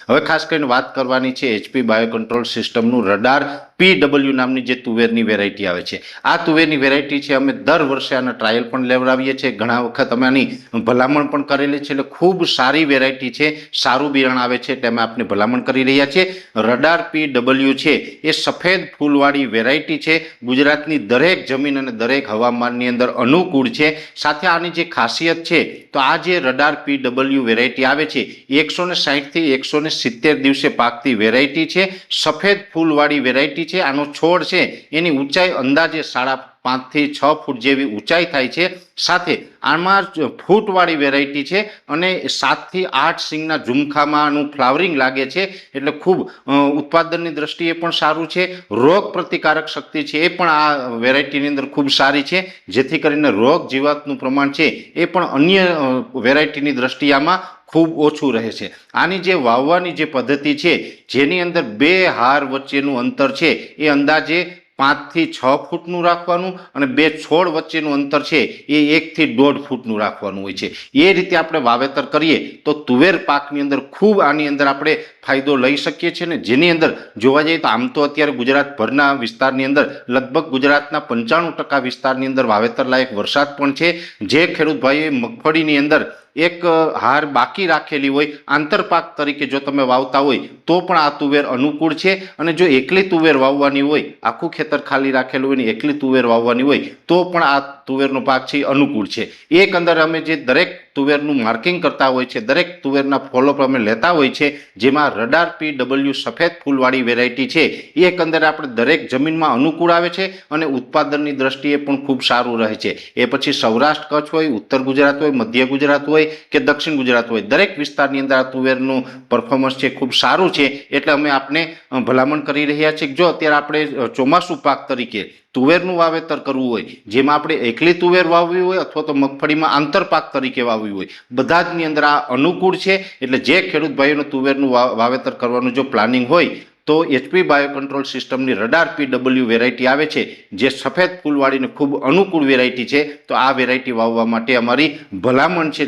હવે ખાસ કરીને વાત કરવાની છે HP બાયોકન્ટ્રોલ સિસ્ટમનું રડાર PW નામની જે તુવેરની વેરાયટી આવે છે। આ તુવેરની વેરાયટી છે અમે દર વર્ષે આના ટ્રાયલ પણ લેવડાવીએ છીએ, ઘણા વખત અમે આની ભલામણ પણ કરેલી છે, એટલે ખૂબ સારી વેરાયટી છે, સારું બિયારણ આવે છે એટલે અમે આપને ભલામણ કરી રહ્યા છીએ। રડાર PW છે એ સફેદ ફૂલવાળી વેરાયટી છે, ગુજરાતની દરેક જમીન અને દરેક હવામાનની અંદર અનુકૂળ છે। સાથે આની જે ખાસિયત છે તો આ જે રડાર PW વેરાયટી આવે છે 160 થી 170 દિવસે પાકતી વેરાયટી છે, સફેદ ફૂલવાળી વેરાયટી છે। આનો છોડ છે એની ઊંચાઈ અંદાજે 5.5 થી 6 ફૂટ જેવી ઊંચાઈ થાય છે। સાથે આમાં ફૂટવાળી વેરાયટી છે અને 7 થી 8 સિંગના ઝુમખામાંનું ફ્લાવરિંગ લાગે છે, એટલે ખૂબ ઉત્પાદનની દ્રષ્ટિએ પણ સારું છે। રોગ પ્રતિકારક શક્તિ છે એ પણ આ વેરાયટીની અંદર ખૂબ સારી છે, જેથી કરીને રોગ જીવાતનું પ્રમાણ છે એ પણ અન્ય વેરાયટીની દ્રષ્ટિએ આમાં ખૂબ ઓછું રહે છે। આની જે વાવવાની જે પદ્ધતિ છે જેની અંદર બે હાર વચ્ચેનું અંતર છે એ અંદાજે 5 થી 6 ફૂટનું રાખવાનું અને બે છોડ વચ્ચેનું અંતર છે એ 1 થી 1.5 ફૂટનું રાખવાનું હોય છે। એ રીતે આપણે વાવેતર કરીએ તો તુવેર પાકની અંદર ખૂબ આની અંદર આપણે ફાયદો લઈ શકીએ છીએ ને, જેની અંદર જોવા જઈએ તો આમ તો અત્યારે ગુજરાતભરના વિસ્તારની અંદર લગભગ ગુજરાતના 95% વિસ્તારની અંદર વાવેતર લાયક વરસાદ પણ છે। જે ખેડૂત ભાઈઓએ મગફળીની અંદર એક હાર બાકી રાખેલી હોય આંતરપાક તરીકે જો તમે વાવતા હોય તો પણ આ તુવેર અનુકૂળ છે, અને જો એકલી તુવેર વાવવાની હોય, આખું ખેતર ખાલી રાખેલું હોય ને એકલી તુવેર વાવવાની હોય તો પણ આ તુવેરનો પાક છે અનુકૂળ છે। એક અંદર અમે જે દરેક તુવેરનું માર્કિંગ કરતા હોય છે, દરેક તુવેરના ફોલોઅપ અમે લેતા હોય છે, જેમાં રડાર PW સફેદ ફૂલવાળી વેરાયટી છે એ એકંદરે આપણે દરેક જમીનમાં અનુકૂળ આવે છે અને ઉત્પાદનની દ્રષ્ટિએ પણ ખૂબ સારું રહે છે। એ પછી સૌરાષ્ટ્ર કચ્છ હોય, ઉત્તર ગુજરાત હોય, મધ્ય ગુજરાત હોય કે દક્ષિણ ગુજરાત હોય, દરેક વિસ્તારની અંદર આ તુવેરનું પરફોર્મન્સ છે ખૂબ સારું છે, એટલે અમે આપને ભલામણ કરી રહ્યા છીએ કે જો અત્યારે આપણે ચોમાસું પાક તરીકે તુવેરનું વાવેતર કરવું હોય, જેમાં આપણે એકલી તુવેર વાવવી હોય અથવા તો મગફળીમાં આંતરપાક તરીકે વાવવી હોય, બધા જ ની અંદર આ અનુકૂળ છે। એટલે જે ખેડૂત ભાઈઓને તુવેરનું વાવેતર કરવાનું જો પ્લાનિંગ હોય તો HP બાયોકન્ટ્રોલ સિસ્ટમની રડાર PW વેરાયટી આવે છે જે સફેદ ફૂલવાળીને ખૂબ અનુકૂળ વેરાયટી છે, તો આ વેરાયટી વાવવા માટે અમારી ભલામણ છે।